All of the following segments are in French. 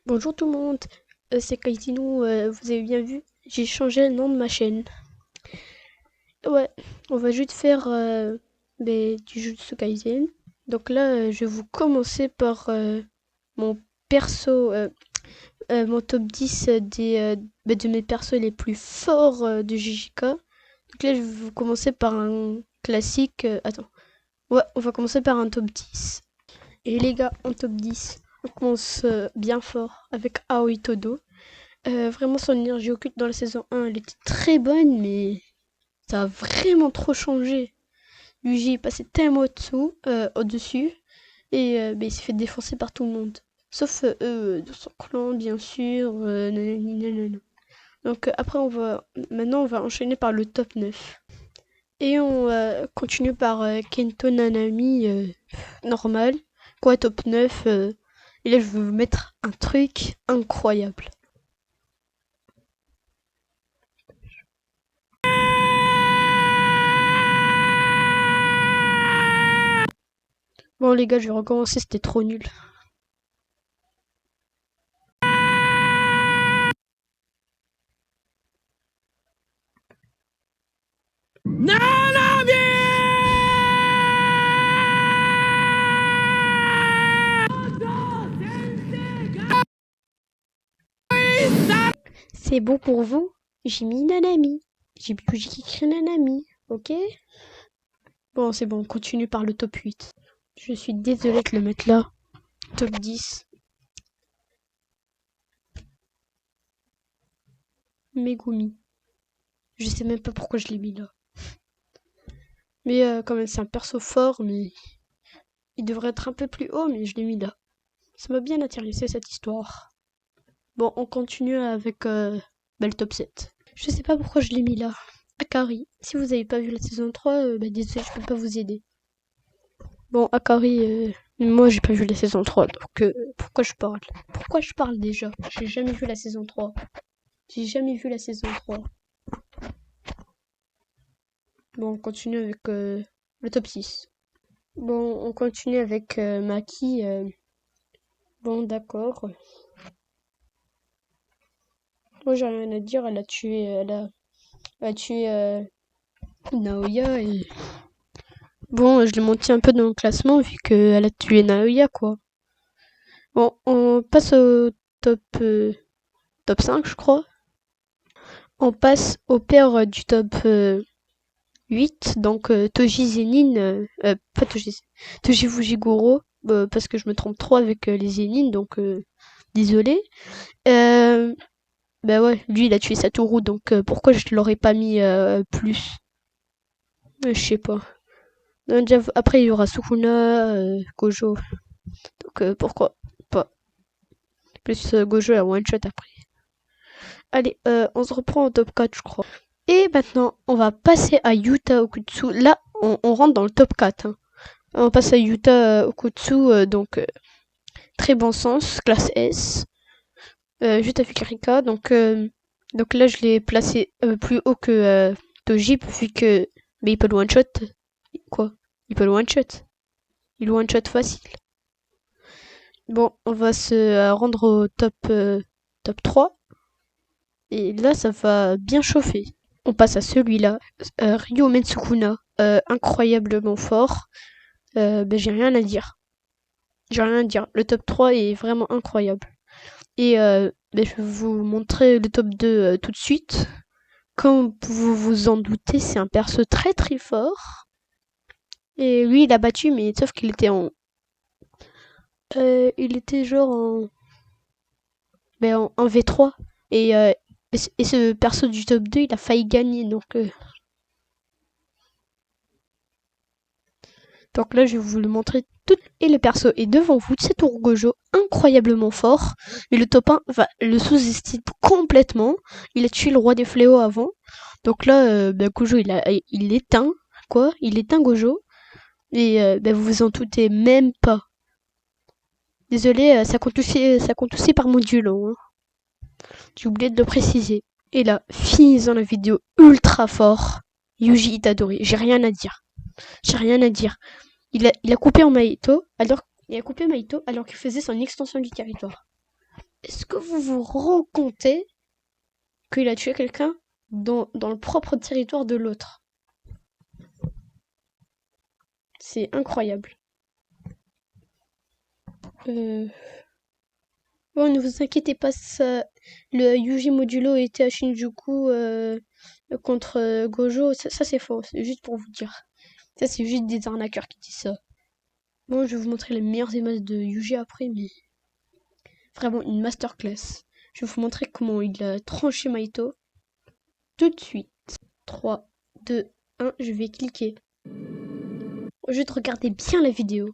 Bonjour tout le monde, c'est Kaitino, vous avez bien vu, j'ai changé le nom de ma chaîne. Ouais, on va juste faire du Jujutsu Kaisen. Donc là, je vais vous commencer par mon perso, mon top 10 de mes persos les plus forts de JJK. Donc là, je vais vous commencer par un classique. Attends, ouais, on va commencer par un top 10. Et les gars, en top 10, on commence bien fort avec Aoi Todo. Vraiment, son énergie occulte dans la saison 1, elle était très bonne, mais ça a vraiment trop changé. Yuji est passé tellement au-dessus, et il s'est fait défoncer par tout le monde. Sauf eux, de son clan, bien sûr. Nanani, nanana. Donc après, maintenant, on va enchaîner par le top 9. Et on continue par Kento Nanami, normal. Quoi, top 9. Et là, je vais vous mettre un truc incroyable. Bon les gars, je vais recommencer, c'était trop nul. C'est bon pour vous? J'ai mis Nanami. J'ai écrit Nanami, ok? Bon, c'est bon, on continue par le top 8. Je suis désolée de le mettre là. Top 10. Megumi. Je sais même pas pourquoi je l'ai mis là. Mais quand même, c'est un perso fort, mais il devrait être un peu plus haut, mais je l'ai mis là. Ça m'a bien intéressé cette histoire. Bon, on continue avec le top 7. Je sais pas pourquoi je l'ai mis là. Akari. Si vous avez pas vu la saison 3, désolé, je peux pas vous aider. Bon, Akari, moi j'ai pas vu la saison 3, donc pourquoi je parle? Pourquoi je parle déjà? J'ai jamais vu la saison 3. J'ai jamais vu la saison 3. Bon, on continue avec le top 6. Bon, on continue avec Maki. Bon, d'accord. Moi j'ai rien à dire, elle a tué Naoya et... Bon, je l'ai monté un peu dans le classement vu qu'elle a tué Naoya, quoi. Bon, on passe au top 5, je crois. On passe au père du top 8, donc Toji Zenin, pas Toji Fujiguro, parce que je me trompe trop avec les Zenin, donc désolé. Bah ouais, lui il a tué Satoru, donc pourquoi je l'aurais pas mis plus? Je sais pas. Après il y aura Sukuna, Gojo, donc pourquoi pas? Plus Gojo à one shot après. Allez, on se reprend au top 4, je crois. Et maintenant, on va passer à Yuta Okutsu. Là, on rentre dans le top 4. Hein. On passe à Yuta Okutsu, donc très bon sens, classe S. Juste avec Rika. Donc là, je l'ai placé plus haut que Toji, vu que. Mais il peut le one-shot. Quoi? Il peut le one-shot. Il one-shot facile. Bon, on va se rendre au top 3. Et là, ça va bien chauffer. On passe à celui-là, Ryo Metsukuna, incroyablement fort. J'ai rien à dire. J'ai rien à dire. Le top 3 est vraiment incroyable. Et je vais vous montrer le top 2 tout de suite. Comme vous vous en doutez, c'est un perso très très fort. Et lui, il a battu, mais sauf qu'il était en... il était genre en V3. Et ce perso du top 2, il a failli gagner. Donc là, je vais vous le montrer tout. Et le perso est devant vous, c'est Gojo, incroyablement fort. Mais le top 1 le sous-estime complètement. Il a tué le roi des fléaux avant. Donc là, Gojo, il éteint, quoi. Il éteint Gojo. Et vous vous en doutez même pas. Désolé, ça compte aussi par modulo. Hein. J'ai oublié de le préciser. Et là, finissons la vidéo ultra fort. Yuji Itadori, j'ai rien à dire. J'ai rien à dire. Il a coupé Maito alors qu'il faisait son extension du territoire. Est-ce que vous vous rendez compte qu'il a tué quelqu'un dans le propre territoire de l'autre? C'est incroyable. Bon, ne vous inquiétez pas, le Yuji Modulo était à Shinjuku contre Gojo. Ça c'est faux, c'est juste pour vous dire. Ça, c'est juste des arnaqueurs qui disent ça. Bon, je vais vous montrer les meilleures images de Yuji après, mais vraiment une masterclass. Je vais vous montrer comment il a tranché Maito tout de suite. 3, 2, 1, je vais cliquer. Juste regardez bien la vidéo.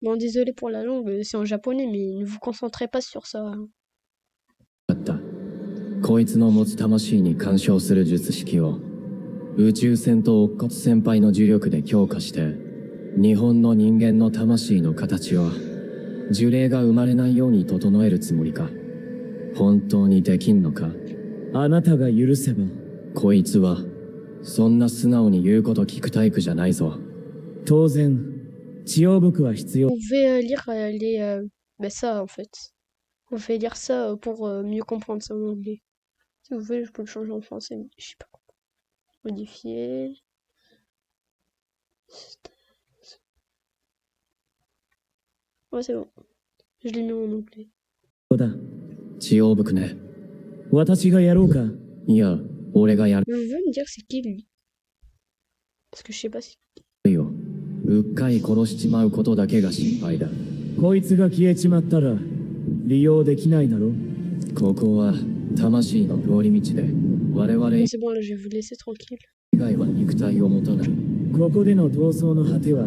Bon, désolé pour la langue, c'est en japonais, mais ne vous concentrez pas sur ça. こいつの持つ魂に干渉する術式を宇宙船と乙骨先輩の呪力で強化して日本の人間の魂の形を呪霊が生まれないように整えるつもりか。本当にできんのか。あなたが許せば。こいつはそんな素直に言うこと聞くタイプじゃないぞ。当然治療服は必要。 Vous pouvez lire ben ça en fait. Vous pouvez lire ça pour mieux comprendre ça en anglais. Si vous voulez, je peux le changer en français, mais je sais pas comment. Modifier. Ouais, c'est bon. Je l'ai mis en anglais. 治療服ね。私がやろうか。いや、俺がやる。 Vous pouvez me dire c'est qui lui? Parce que je sais pas si. よ。うっかり殺しちまうことだけが心配だ。こいつが消えちまったら利用できないだろ。ここは魂の通り道で我々 C'est bon, là, je vais vous laisser tranquille. 以外は肉体を持たない。ここでの闘争の果ては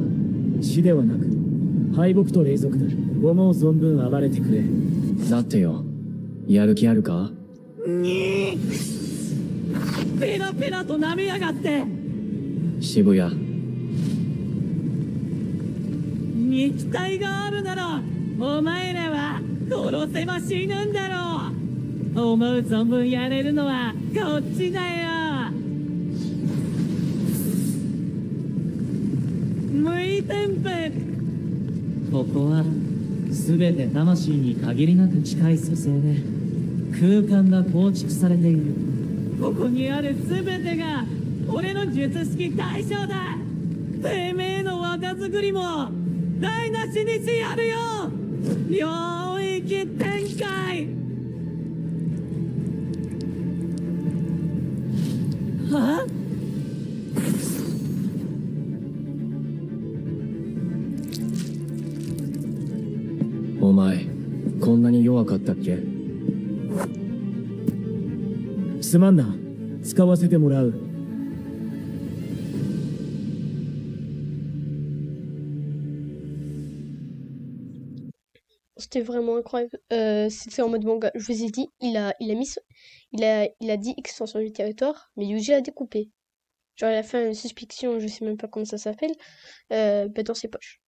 死ではなく敗北と霊俗だ。思う存分暴れてくれ。だってよ、やる気あるか？にーペラペラと舐めやがって。渋谷。肉体があるならお前らは殺せば死ぬんだろう。思う存分やれるのはこっちだよ。無意天ペ。ここは全て魂に限りなく近い蘇生で空間が構築されている。ここにある全てが俺の術式対象だ。てめえの若作りも台無しにしてやるよ。領域展開。は？お前こんなに弱かったっけ？すまんな。使わせてもらう。C'était vraiment incroyable. C'était en mode manga. Je vous ai dit, il a dit extension du territoire, mais Yuji a découpé. Genre, il a fait une suspicion, je sais même pas comment ça s'appelle, dans ses poches.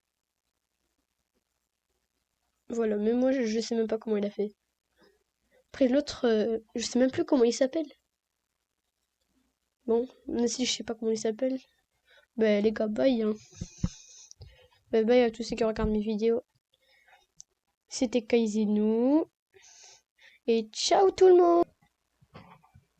Voilà, mais moi, je sais même pas comment il a fait. Après, l'autre, je sais même plus comment il s'appelle. Bon, même si je sais pas comment il s'appelle, ben les gars, bye, hein. Bye à tous ceux qui regardent mes vidéos. C'était Kaizenu. Et ciao tout le monde!